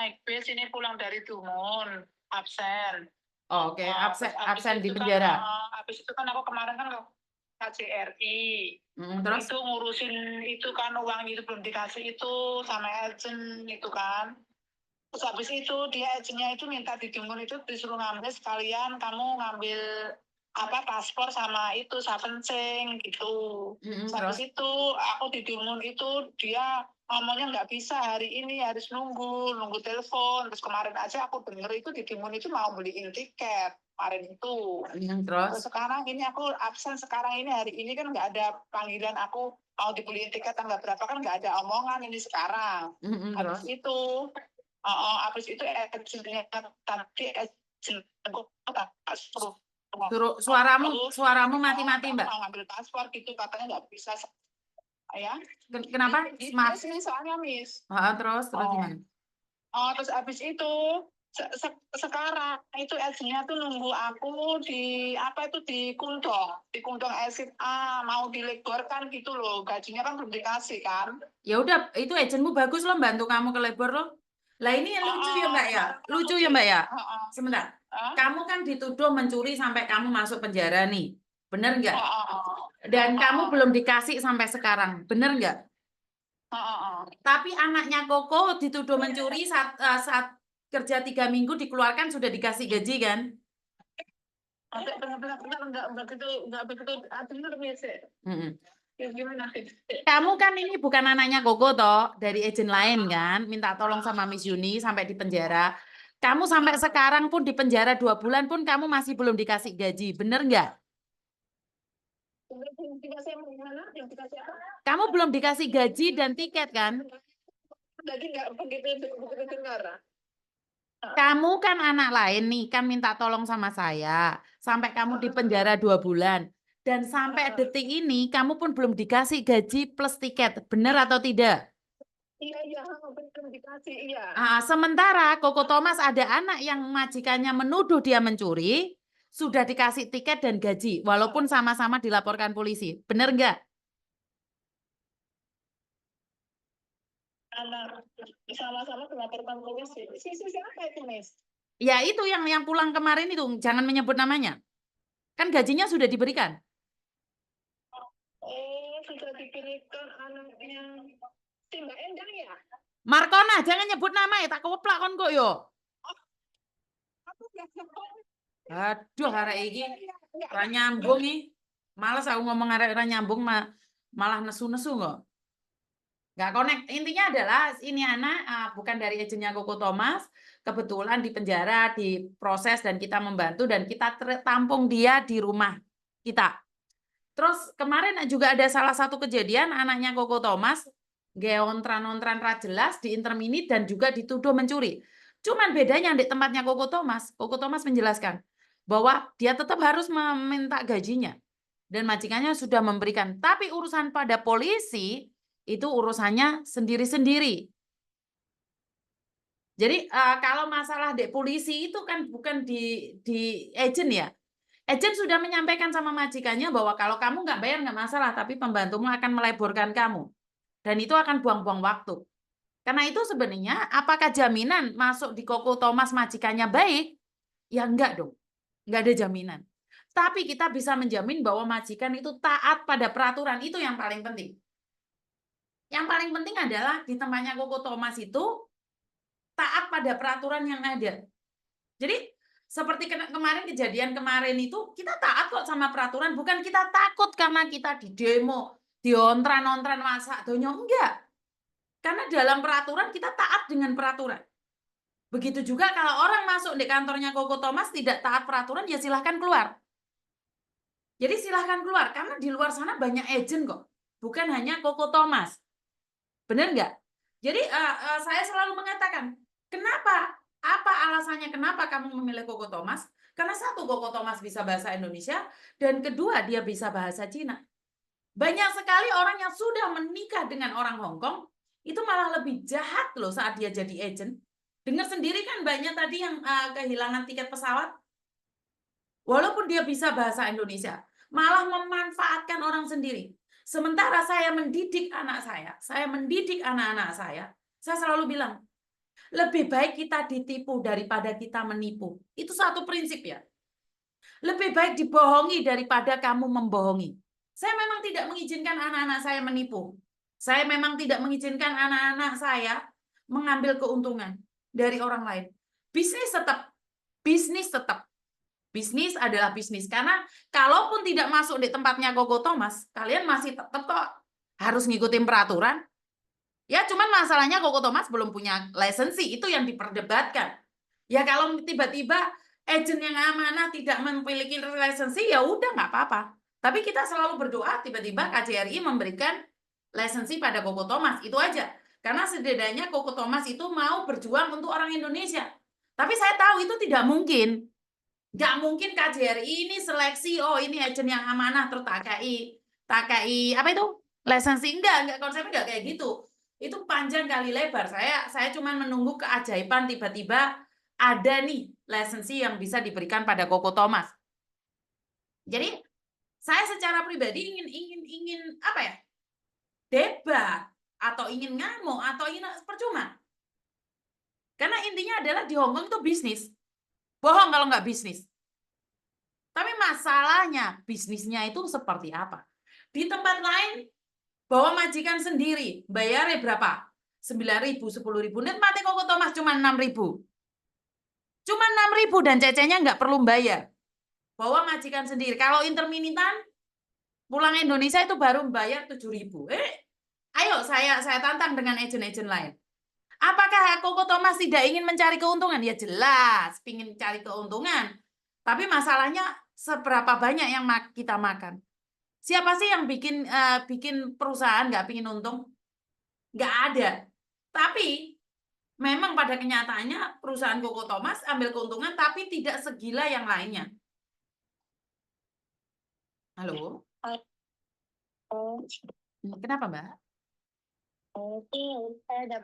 naik bis ini pulang dari Dumon, absen. Oh, oke, Terus absen di itu kan, penjara. habis itu kan aku kemarin kan ke KJRI. Terus? Itu ngurusin itu kan uang itu belum dikasih itu sama agent itu kan. Terus habis itu dia agentnya itu minta di Dumon itu disuruh ngambil sekalian kamu ngambil paspor sama itu sapencing gitu. Habis Terus? itu aku di Dumon itu dia ngomongnya nggak bisa hari ini harus nunggu telepon. Terus kemarin aja aku denger itu di Dumon itu mau beliin tiket kemarin itu. Terus Terus? sekarang ini aku absen sekarang ini hari ini kan nggak ada panggilan aku mau dibeliin tiket tanggal berapa kan nggak ada omongan ini sekarang. Terus? Habis itu agentnya tadi agent suruh Suaramu mati-mati, Mbak. mau ngambil paspor gitu katanya nggak bisa ya. Kenapa? Mas ini soalnya Miss. Terus gimana? Terus habis itu sekarang itu agentnya tuh nunggu aku di di Kundong exit A mau dilebarkan gitu loh, gajinya kan belum dikasih kan. Ya udah, itu agentmu bagus loh, bantu kamu ke labor loh. Lah ini yang lucu ya Mbak ya, lucu ya Mbak ya. Sebentar, kamu kan dituduh mencuri sampai kamu masuk penjara nih, bener nggak? Dan kamu belum dikasih sampai sekarang, bener nggak? Tapi anaknya Koko dituduh mencuri saat kerja 3 minggu dikeluarkan sudah dikasih gaji kan? Enggak begitu benar gimana? Kamu kan ini bukan anaknya Koko toh, dari agen lain kan, minta tolong sama Miss Yuni sampai di penjara. Kamu sampai sekarang pun di penjara 2 bulan pun kamu masih belum dikasih gaji, bener nggak? Kamu belum dikasih gaji dan tiket kan? Jadi nggak begitu dengar. Kamu kan anak lain nih, kan minta tolong sama saya. Sampai kamu di penjara 2 bulan. Dan sampai detik ini, kamu pun belum dikasih gaji plus tiket. Benar atau tidak? Iya, belum dikasih, iya. Sementara Koko Thomas ada anak yang majikannya menuduh dia mencuri, sudah dikasih tiket dan gaji, walaupun sama-sama dilaporkan polisi. Benar nggak? Sama-sama dilaporkan polisi. Siapa itu, Miss? Ya itu yang pulang kemarin itu, jangan menyebut namanya. Kan gajinya sudah diberikan. Sudah diberikan anaknya si Mbak Endang ya? Markona, jangan nyebut nama ya, tak keplak kon kok yo. Aduh, arek iki ora nyambung nih. Males aku ngomong arek ora nyambung malah nesu-nesu kok. Nggak connect. Intinya adalah ini anak bukan dari agennya Koko Thomas, kebetulan di penjara, diproses dan kita membantu dan kita tampung dia di rumah kita. Terus kemarin juga ada salah satu kejadian anaknya Koko Thomas geontran-ontran jelas di intermini dan juga dituduh mencuri. Cuman bedanya di tempatnya Koko Thomas menjelaskan bahwa dia tetap harus meminta gajinya dan majikannya sudah memberikan. Tapi urusan pada polisi itu urusannya sendiri-sendiri. Jadi kalau masalah di polisi itu kan bukan di agen ya. Agen sudah menyampaikan sama majikannya bahwa kalau kamu nggak bayar nggak masalah, tapi pembantumu akan meleburkan kamu. Dan itu akan buang-buang waktu. Karena itu sebenarnya apakah jaminan masuk di Koko Thomas majikannya baik? Ya enggak dong. Enggak ada jaminan. Tapi kita bisa menjamin bahwa majikan itu taat pada peraturan. Itu yang paling penting. Yang paling penting adalah di tempatnya Koko Thomas itu taat pada peraturan yang ada. Jadi seperti kemarin kejadian kemarin itu kita taat kok sama peraturan, bukan kita takut karena kita di demo, diontran-ontran masa donyo, enggak. Karena dalam peraturan kita taat dengan peraturan. Begitu juga kalau orang masuk di kantornya Koko Thomas tidak taat peraturan, ya silahkan keluar. Jadi silahkan keluar, karena di luar sana banyak agen kok. Bukan hanya Koko Thomas. Benar nggak? Jadi saya selalu mengatakan, kenapa? Apa alasannya kenapa kamu memilih Koko Thomas? Karena satu, Koko Thomas bisa bahasa Indonesia, dan kedua, dia bisa bahasa Cina. Banyak sekali orang yang sudah menikah dengan orang Hong Kong, itu malah lebih jahat loh saat dia jadi agent. Dengar sendiri kan banyak tadi yang kehilangan tiket pesawat. Walaupun dia bisa bahasa Indonesia, malah memanfaatkan orang sendiri. Sementara saya mendidik anak saya mendidik anak-anak saya selalu bilang, Lebih baik kita ditipu daripada kita menipu. Itu satu prinsip ya. Lebih baik dibohongi daripada kamu membohongi. Saya memang tidak mengizinkan anak-anak saya menipu. Saya memang tidak mengizinkan anak-anak saya mengambil keuntungan dari orang lain. Bisnis tetap, bisnis tetap. Bisnis adalah bisnis. Karena kalaupun tidak masuk di tempatnya Koko Thomas, kalian masih tetap kok harus ngikutin peraturan. Ya, cuman masalahnya Koko Thomas belum punya lisensi, itu yang diperdebatkan. Ya kalau tiba-tiba agent yang amanah tidak memiliki lisensi, ya udah nggak apa-apa. Tapi kita selalu berdoa tiba-tiba KJRI memberikan lisensi pada Koko Thomas, itu aja. Karena setidaknya Koko Thomas itu mau berjuang untuk orang Indonesia. Tapi saya tahu itu tidak mungkin. Nggak mungkin KJRI ini seleksi, oh ini agent yang amanah, terus TKI, apa itu? Lisensi, enggak konsepnya enggak kayak gitu. Itu panjang kali lebar. Saya cuma menunggu keajaiban tiba-tiba ada nih lisensi yang bisa diberikan pada Koko Thomas. Jadi saya secara pribadi ingin apa ya? Debat atau ingin ngamuk atau ingin percuma. Karena intinya adalah di Hongkong itu bisnis. Bohong kalau nggak bisnis. Tapi masalahnya bisnisnya itu seperti apa? Di tempat lain bawa majikan sendiri, bayarnya berapa? 9.000, 10.000. Mati Koko Thomas cuma 6.000. Cuma 6.000 dan cecenya nggak perlu bayar. Bawa majikan sendiri. Kalau interminitan pulang Indonesia itu baru bayar 7.000. Ayo saya tantang dengan agent-agent lain. Apakah Koko Thomas tidak ingin mencari keuntungan? Ya jelas, ingin cari keuntungan. Tapi masalahnya seberapa banyak yang kita makan? Siapa sih yang bikin perusahaan nggak pingin untung? Nggak ada. Tapi memang pada kenyataannya perusahaan Koko Thomas ambil keuntungan tapi tidak segila yang lainnya. Halo? Oh, Kenapa, Mbak? oke, saya dapat